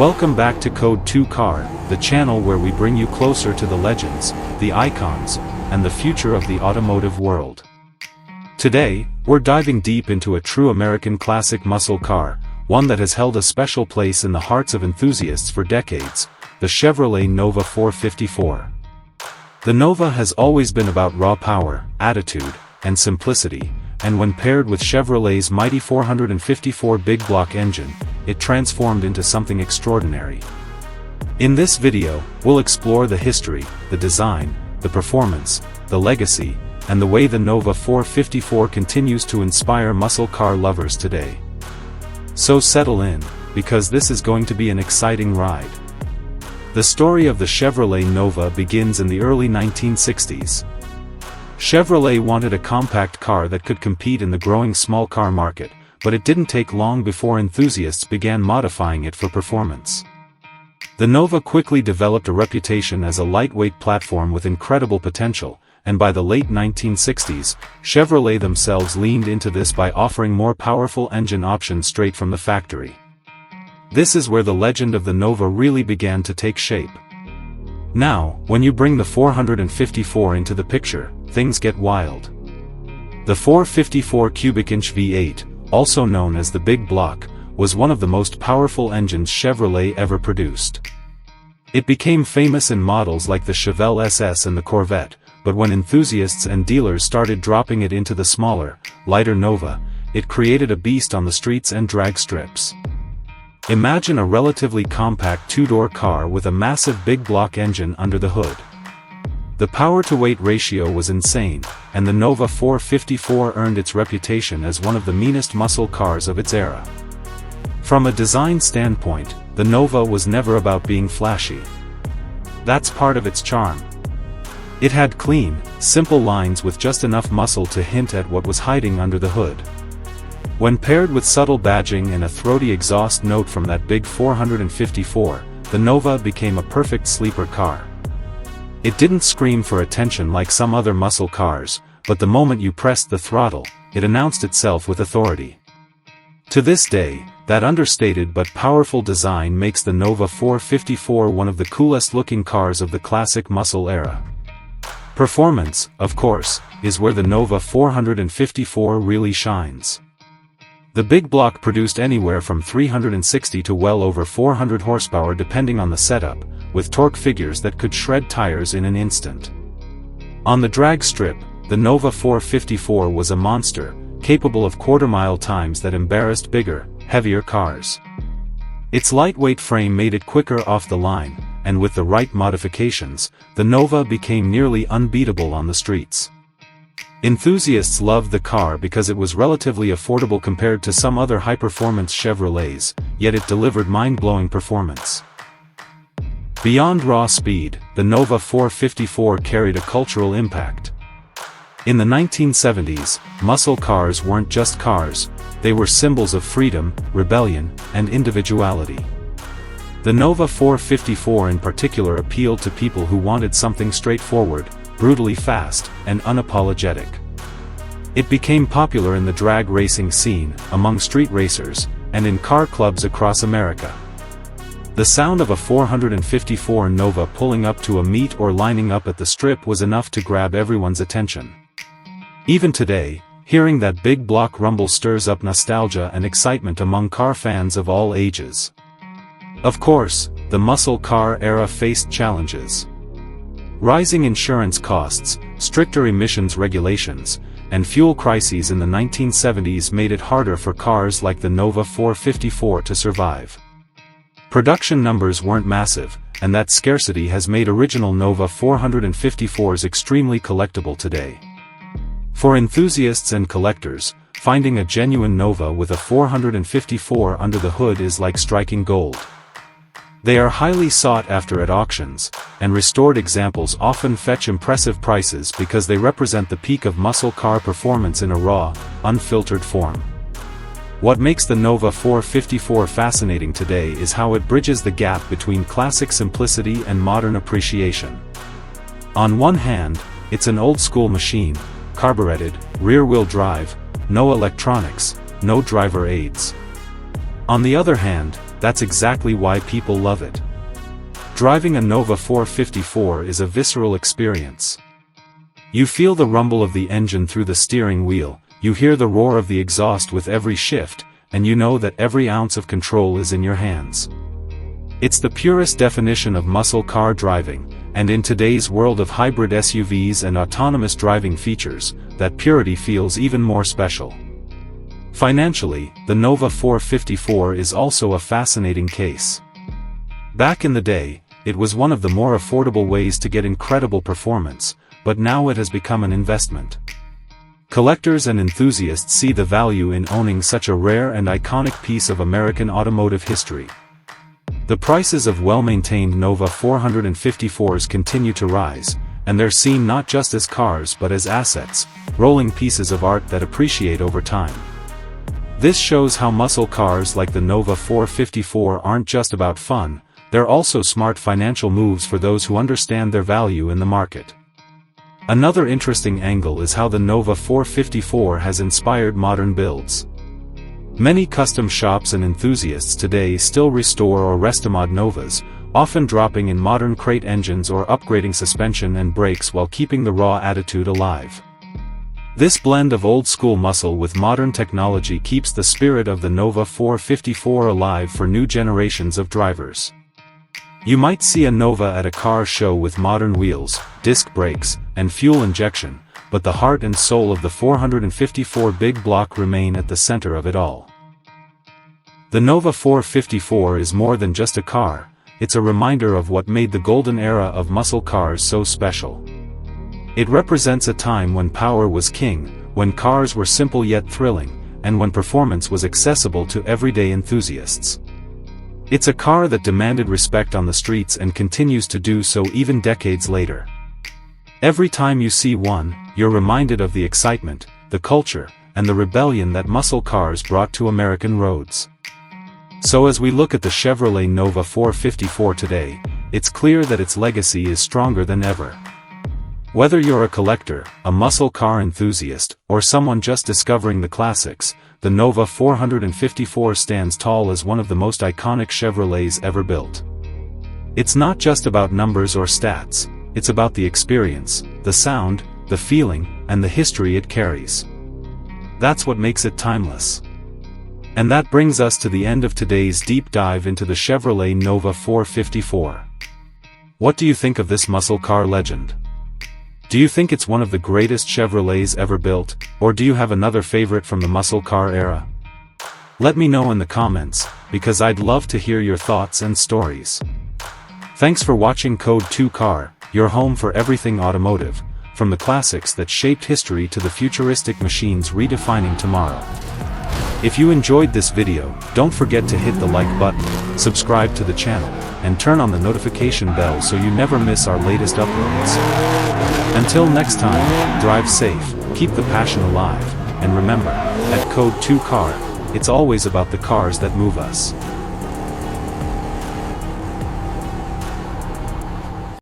Welcome back to Code 2 Car, the channel where we bring you closer to the legends, the icons, and the future of the automotive world. Today, we're diving deep into a true American classic muscle car, one that has held a special place in the hearts of enthusiasts for decades, the Chevrolet Nova 454. The Nova has always been about raw power, attitude, and simplicity, and when paired with Chevrolet's mighty 454 big block engine, it transformed into something extraordinary. In this video, we'll explore the history, the design, the performance, the legacy, and the way the Nova 454 continues to inspire muscle car lovers today. So settle in, because this is going to be an exciting ride. The story of the Chevrolet Nova begins in the early 1960s. Chevrolet wanted a compact car that could compete in the growing small car market, but it didn't take long before enthusiasts began modifying it for performance. The Nova quickly developed a reputation as a lightweight platform with incredible potential, and by the late 1960s, Chevrolet themselves leaned into this by offering more powerful engine options straight from the factory. This is where the legend of the Nova really began to take shape. Now, when you bring the 454 into the picture, things get wild. The 454 cubic inch V8, also known as the Big Block, was one of the most powerful engines Chevrolet ever produced. It became famous in models like the Chevy SS and the Corvette, but when enthusiasts and dealers started dropping it into the smaller, lighter Nova, it created a beast on the streets and drag strips. Imagine a relatively compact two-door car with a massive big block engine under the hood. The power-to-weight ratio was insane, and the Nova 454 earned its reputation as one of the meanest muscle cars of its era. From a design standpoint, the Nova was never about being flashy. That's part of its charm. It had clean, simple lines with just enough muscle to hint at what was hiding under the hood. When paired with subtle badging and a throaty exhaust note from that big 454, the Nova became a perfect sleeper car. It didn't scream for attention like some other muscle cars, but the moment you pressed the throttle, it announced itself with authority. To this day, that understated but powerful design makes the Nova 454 one of the coolest looking cars of the classic muscle era. Performance, of course, is where the Nova 454 really shines. The Big Block produced anywhere from 360 to well over 400 horsepower depending on the setup, with torque figures that could shred tires in an instant. On the drag strip, the Nova 454 was a monster, capable of quarter-mile times that embarrassed bigger, heavier cars. Its lightweight frame made it quicker off the line, and with the right modifications, the Nova became nearly unbeatable on the streets. Enthusiasts loved the car because it was relatively affordable compared to some other high-performance Chevrolets, yet it delivered mind-blowing performance. Beyond raw speed, the Nova 454 carried a cultural impact. In the 1970s, muscle cars weren't just cars, they were symbols of freedom, rebellion, and individuality. The Nova 454 in particular appealed to people who wanted something straightforward, brutally fast, and unapologetic. It became popular in the drag racing scene, among street racers, and in car clubs across America. The sound of a 454 Nova pulling up to a meet or lining up at the strip was enough to grab everyone's attention. Even today, hearing that big block rumble stirs up nostalgia and excitement among car fans of all ages. Of course, the muscle car era faced challenges. Rising insurance costs, stricter emissions regulations, and fuel crises in the 1970s made it harder for cars like the Nova 454 to survive. Production numbers weren't massive, and that scarcity has made original Nova 454s extremely collectible today. For enthusiasts and collectors, finding a genuine Nova with a 454 under the hood is like striking gold. They are highly sought after at auctions, and restored examples often fetch impressive prices because they represent the peak of muscle car performance in a raw, unfiltered form. What makes the Nova 454 fascinating today is how it bridges the gap between classic simplicity and modern appreciation. On one hand, it's an old-school machine, carbureted, rear-wheel drive, no electronics, no driver aids. On the other hand, that's exactly why people love it. Driving a Nova 454 is a visceral experience. You feel the rumble of the engine through the steering wheel, you hear the roar of the exhaust with every shift, and you know that every ounce of control is in your hands. It's the purest definition of muscle car driving, and in today's world of hybrid SUVs and autonomous driving features, that purity feels even more special. Financially, the Nova 454 is also a fascinating case. Back in the day, it was one of the more affordable ways to get incredible performance, but now it has become an investment. Collectors and enthusiasts see the value in owning such a rare and iconic piece of American automotive history. The prices of well-maintained Nova 454s continue to rise, and they're seen not just as cars but as assets, rolling pieces of art that appreciate over time. This shows how muscle cars like the Nova 454 aren't just about fun, they're also smart financial moves for those who understand their value in the market. Another interesting angle is how the Nova 454 has inspired modern builds. Many custom shops and enthusiasts today still restore or restomod Novas, often dropping in modern crate engines or upgrading suspension and brakes while keeping the raw attitude alive. This blend of old-school muscle with modern technology keeps the spirit of the Nova 454 alive for new generations of drivers. You might see a Nova at a car show with modern wheels, disc brakes, and fuel injection, but the heart and soul of the 454 big block remain at the center of it all. The Nova 454 is more than just a car, it's a reminder of what made the golden era of muscle cars so special. It represents a time when power was king, when cars were simple yet thrilling, and when performance was accessible to everyday enthusiasts. It's a car that demanded respect on the streets and continues to do so even decades later. Every time you see one, you're reminded of the excitement, the culture, and the rebellion that muscle cars brought to American roads. So as we look at the Chevrolet Nova 454 today, it's clear that its legacy is stronger than ever. Whether you're a collector, a muscle car enthusiast, or someone just discovering the classics, the Nova 454 stands tall as one of the most iconic Chevrolets ever built. It's not just about numbers or stats, it's about the experience, the sound, the feeling, and the history it carries. That's what makes it timeless. And that brings us to the end of today's deep dive into the Chevrolet Nova 454. What do you think of this muscle car legend? Do you think it's one of the greatest Chevrolets ever built, or do you have another favorite from the muscle car era? Let me know in the comments, because I'd love to hear your thoughts and stories. Thanks for watching Code 2 Car, your home for everything automotive, from the classics that shaped history to the futuristic machines redefining tomorrow. If you enjoyed this video, don't forget to hit the like button, subscribe to the channel, and turn on the notification bell so you never miss our latest uploads. Until next time, drive safe, keep the passion alive, and remember, at Code 2 Car, it's always about the cars that move us.